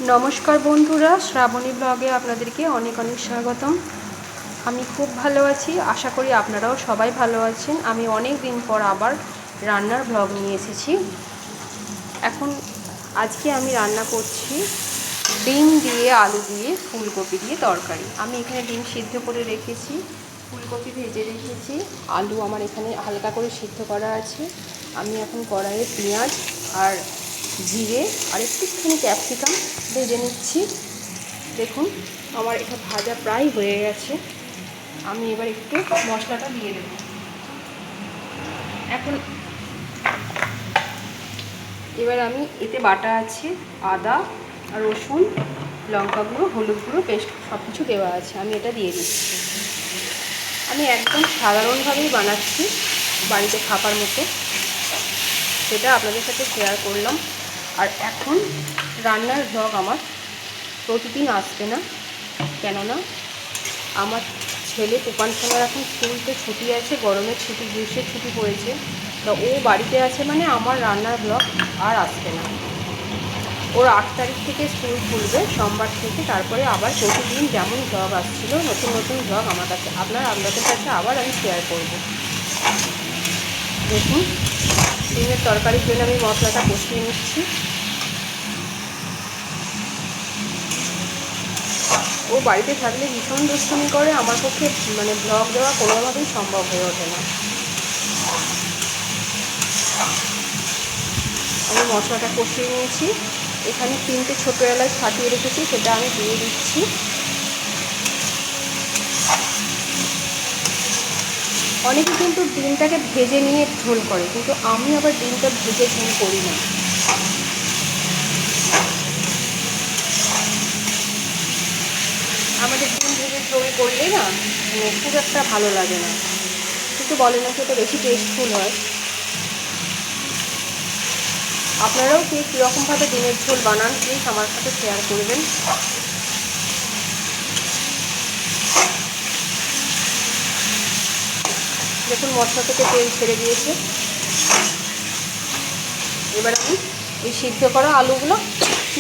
নমস্কার বন্ধুরা, শ্রাবণী ব্লগে আপনাদেরকে অনেক অনেক স্বাগতম। আমি খুব ভালো আছি, আশা করি আপনারাও সবাই ভালো আছেন। আমি অনেক দিন পর আবার রান্নার ব্লগ নিয়ে এসেছি। আজকে আমি রান্না করছি ডিম দিয়ে আলু দিয়ে ফুলকপি দিয়ে তরকারি। আমি এখানে ডিম সিদ্ধ করে রেখেছি, ফুলকপি ভেজে রেখেছি, আলু আমার এখানে হালকা করে সিদ্ধ করা আছে। আমি এখন কড়াইয়ে পেঁয়াজ আর জিরে আর একটুখানি ক্যাপসিকাম ভেজে নিচ্ছি। দেখুন আমার এটা ভাজা প্রায় হয়ে গেছে। আমি এবার একটু মশলাটা দিয়ে দেব। এবার আমি এতে বাটা আছে আদা, রসুন, লঙ্কা গুঁড়ো, হলুদ গুঁড়ো, পেস্ট সব কিছু দেওয়া আছে। আমি এটা দিয়ে দিচ্ছি। আমি একদম সাধারণভাবেই বানাচ্ছি, বাড়িতে খাবার মতো, সেটা আপনাদের সাথে শেয়ার করলাম। আর এখন রান্নার ব্লগ আমার প্রতিদিন আসবে না, কেননা আমার ছেলে তুফান সোনার এখন স্কুলতে ছুটি আছে, গরমের ছুটি, গ্রীষ্মের ছুটি পড়েছে। তো ও বাড়িতে আছে মানে আমার রান্নার ব্লগ আর আসবে না। ওর 8 তারিখ থেকে স্কুল খুলবে, সোমবার থেকে। তারপরে আবার প্রতিদিন যেমন ব্লগ আসছিল, নতুন নতুন ব্লগ আপনাদের কাছে আবার আমি শেয়ার করব। দেখুন ডিমের তরকারির জন্য আমি মশলাটা কষিয়ে নিচ্ছি। ও বাড়িতে থাকলে ভীষণ দুষ্টুমি করে, আমার পক্ষে ব্লগ দেওয়া কোনোভাবেই সম্ভব হয়ে ওঠে না। আমি মশলাটা কষিয়ে নিয়েছি। এখানে 3টে ছোটো এলাচ ফাটিয়ে রেখেছি, সেটা আমি দিয়ে দিচ্ছি। অনেকে কিন্তু ডিমটাকে ভেজে নিয়ে ঝোল করে, কিন্তু আমি আবার ডিমটা ভেজে ঝোল করি না। আমাদের ডিম ভেজে ঝোল করলে না খুব একটা ভালো লাগে না, কিন্তু বলে না সেটা বেশি টেস্টফুল হয়। আপনারাও কীরকমভাবে ডিমের ঝোল বানান প্লিজ আমার সাথে শেয়ার করবেন। দেখুন মশলা থেকে তেল ছেড়ে দিয়েছে। এবার আমি এই সিদ্ধ করা আলুগুলো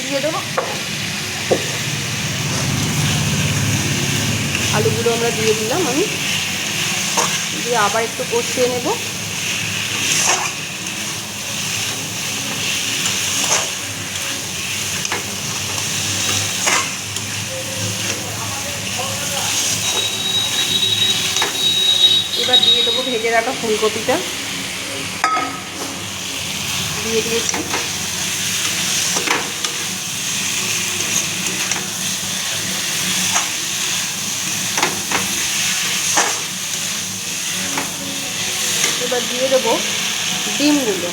দিয়ে দেবো। আলুগুলো আমরা দিয়ে দিলাম, আমি দিয়ে আবার একটু কষিয়ে নেব। এবার দিয়ে দেবো ভেজে রাখা ফুলকপিটা, দিয়ে দিয়েছি। এবার দিয়ে দেবো ডিমগুলো।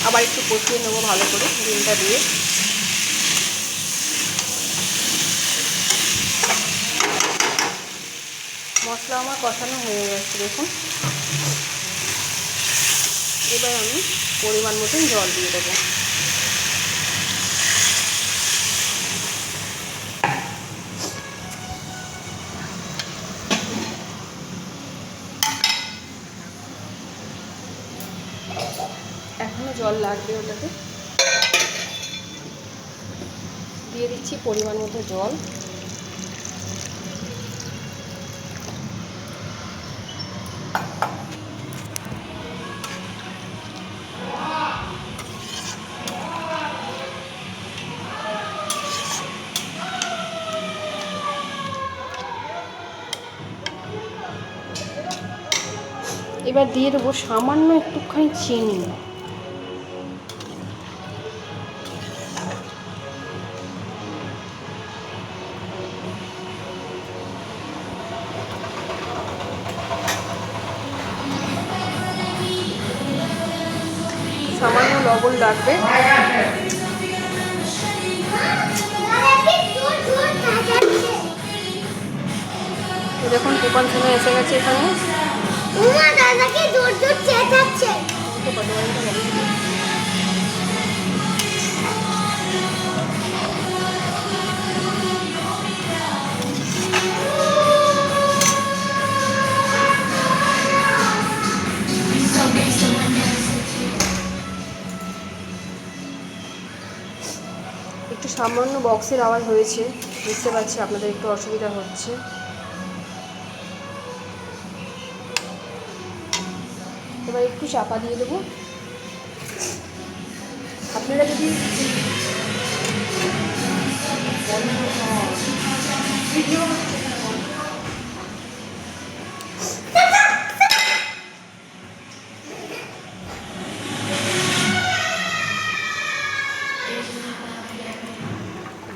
আবার একটু কষিয়ে নেবো ভালো করে ডিমটা দিয়ে। মশলা আমার কষানো হয়ে গেছে দেখুন। এবার আমি পরিমাণ মতন জল দিয়ে দেবো। এখনও জল লাগবে, ওটাতে দিয়ে দিচ্ছি পরিমাণ মতো জল। এবার দিয়ে দেবো সামান্য একটুখানি চিনি। সামান্য লবণ লাগবে। দেখুন তুফান সোনা এসে গেছে এখানে। একটু সামান্য বক্সের আওয়াজ হয়েছে, বুঝতে পারছি আপনাদের একটু অসুবিধা হচ্ছে। এবার একটু চাপা দিয়ে দেবো। আপনারা যদি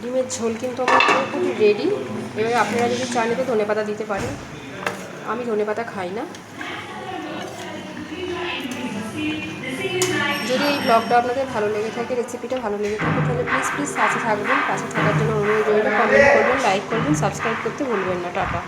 ডিমের ঝোল কিন্তু আমার পুরোপুরি রেডি। এবার আপনারা যদি চান তো ধনেপাতা দিতে পারেন, আমি ধনেপাতা খাই না। যদি এই ব্লগটা আপনাদের ভালো লেগে থাকে, রেসিপিটা ভালো লেগে থাকে, তাহলে প্লিজ সাথে থাকবেন। পাশে থাকার জন্য অনুরোধ রইল। কমেন্ট করবেন, লাইক করবেন, সাবস্ক্রাইব করতে ভুলবেন না। টাটা।